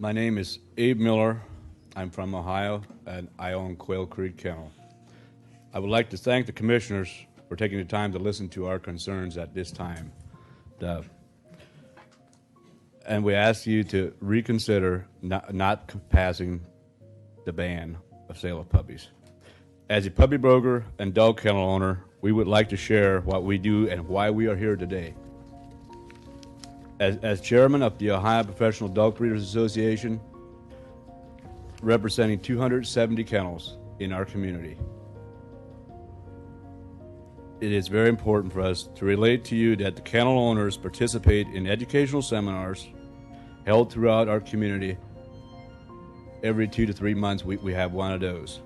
My name is Abe Miller. I'm from Ohio, and I own Quail Creek Kennel. I would like to thank the commissioners for taking the time to listen to our concerns at this time. And we ask you to reconsider not passing the ban of sale of puppies. As a puppy broker and dog kennel owner, we would like to share what we do and why we are here today. As chairman of the Ohio Professional Dog Breeders Association, representing 270 kennels in our community, it is very important for us to relate to you that the kennel owners participate in educational seminars held throughout our community. Every 2 to 3 months, we have one of those.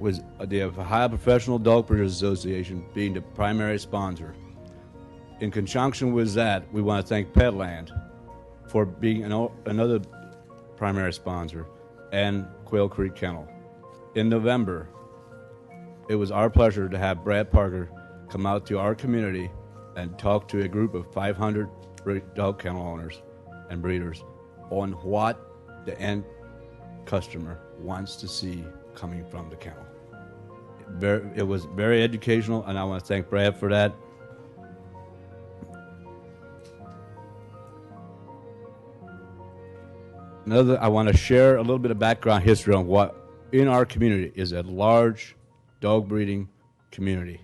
With the Ohio Professional Dog Breeders Association being the primary sponsor. In conjunction with that, we want to thank Petland for being another primary sponsor, and Quail Creek Kennel. In November, it was our pleasure to have Brad Parker come out to our community and talk to a group of 500 dog kennel owners and breeders on what the end customer wants to see coming from the kennel. It was very educational, and I want to thank Brad for that. I want to share a little bit of background history on what in our community is a large dog breeding community,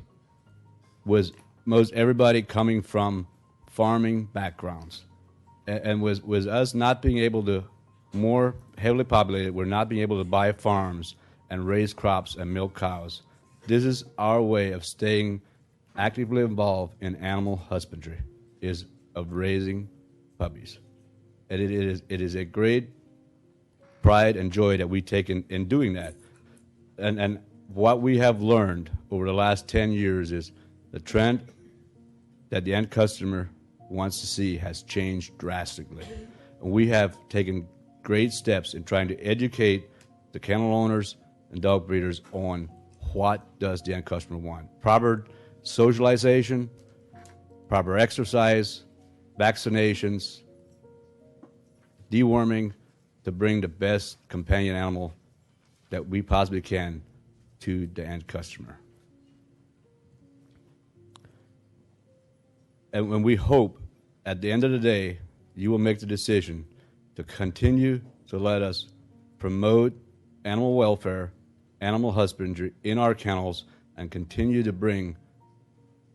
with most everybody coming from farming backgrounds, and with us not being able to, more heavily populated, we're not being able to buy farms and raise crops and milk cows. This is our way of staying actively involved in animal husbandry, is of raising puppies. And it is a great pride and joy that we take in doing that. And what we have learned over the last 10 years is the trend that the end customer wants to see has changed drastically. And we have taken great steps in trying to educate the kennel owners and dog breeders on what does the end customer want. Proper socialization, proper exercise, vaccinations, deworming, to bring the best companion animal that we possibly can to the end customer. And when we hope at the end of the day you will make the decision to continue to let us promote animal welfare, animal husbandry in our kennels, and continue to bring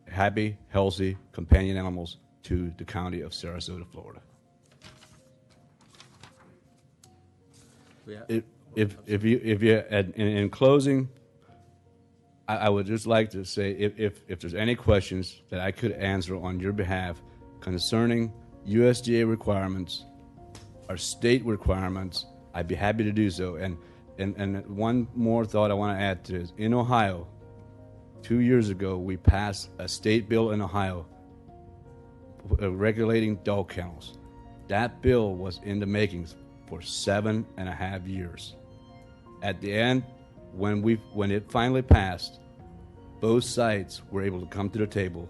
happy, healthy companion animals to the county of Sarasota, Florida. In closing, I would just like to say if there's any questions that I could answer on your behalf concerning USDA requirements or state requirements, I'd be happy to do so. And one more thought I want to add to this. In Ohio, 2 years ago, we passed a state bill in Ohio regulating dog kennels. That bill was in the makings for 7.5 years. At the end, when it finally passed, both sides were able to come to the table.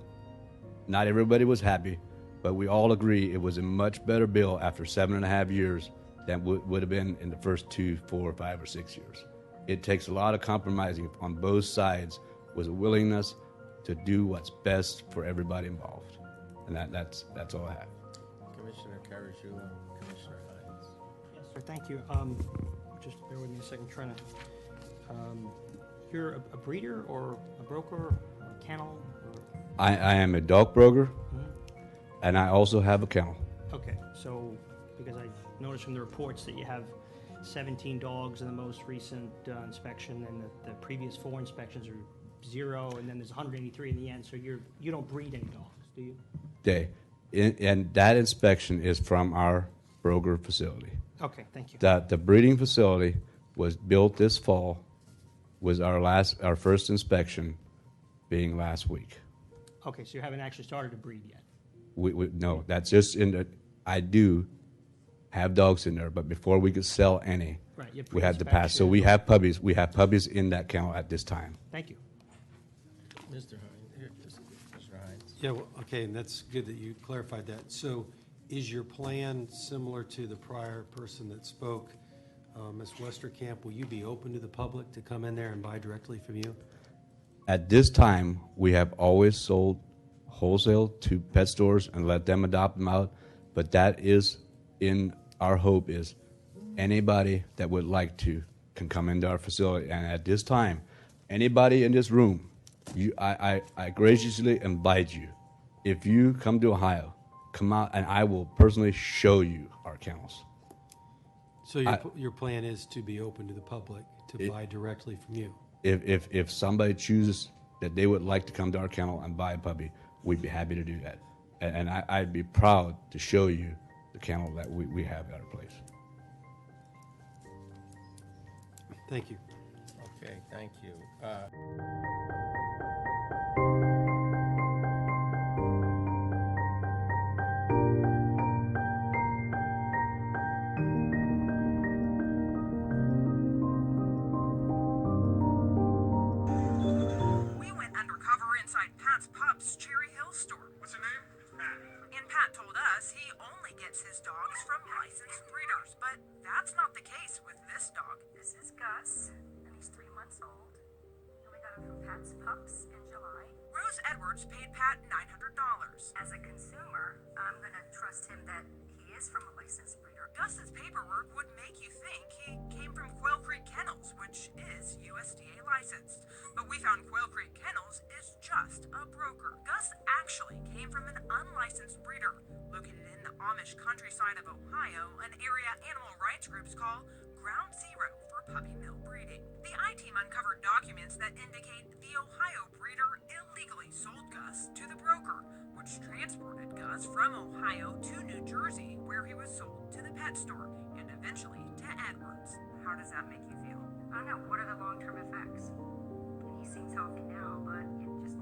Not everybody was happy, but we all agree it was a much better bill after 7.5 years than would have been in the first 2, 4, 5, or 6 years. It takes a lot of compromising on both sides with a willingness to do what's best for everybody involved. And that's all I have. Commissioner Carajula, Commissioner Hines. Yes, sir, thank you. Just bear with me a second, trying to, you're a breeder or a broker, or a kennel? Or? I am a dog broker, Mm-hmm. and I also have a kennel. Okay, so because I noticed from the reports that you have 17 dogs in the most recent inspection, and the previous 4 inspections are 0, and then there's 183 in the end. So you don't breed any dogs, do you? And that inspection is from our broker facility. Okay, thank you. The breeding facility was built this fall, was our first inspection being last week. Okay, so you haven't actually started to breed yet? No, that's just I do have dogs in there, but before we could sell any, right, we had to pass. So we have puppies. We have puppies in that kennel at this time. Thank you. Mr. Hines. Mr. Hines. Yeah, well, okay, and that's good that you clarified that. So Is your plan similar to the prior person that spoke, Ms. Westerkamp? Will you be open to the public to come in there and buy directly from you? At this time, we have always sold wholesale to pet stores and let them adopt them out. But that is in our hope is anybody that would like to can come into our facility. And at this time, anybody in this room, I graciously invite you. If you come to Ohio, come out and I will personally show you our kennels. So your plan is to be open to the public to buy directly from you? If somebody chooses that they would like to come to our kennel and buy a puppy, we'd be happy to do that. And I'd be proud to show you the kennel that we have at our place. Thank you. Okay, thank you. We went undercover inside Pat's Pup's Cherry Hill store. What's your name? Pat. And Pat told us he only gets his dogs from licensed breeders, but that's not the case with this dog. This is Gus, and he's 3 months old. And we got him from Pat's Pups in July. Rose Edwards paid Pat $900. As a consumer, I'm going to trust him that he is from a licensed breeder. Gus's paperwork would make you think he came from Quail Creek Kennels, which is USDA licensed. But we found Quail Creek Kennels is just a broker. Gus actually came from an unlicensed breeder located in the Amish countryside of Ohio, an area animal rights groups call Ground Zero for puppy mill breeding. The I-team uncovered documents that indicate the Ohio breeder illegally sold Gus to the broker, which transported Gus from Ohio to New Jersey, where he was sold to the pet store and eventually to Edwards. How does that make you feel? I don't know, what are the long-term effects? And he seems healthy now, but it just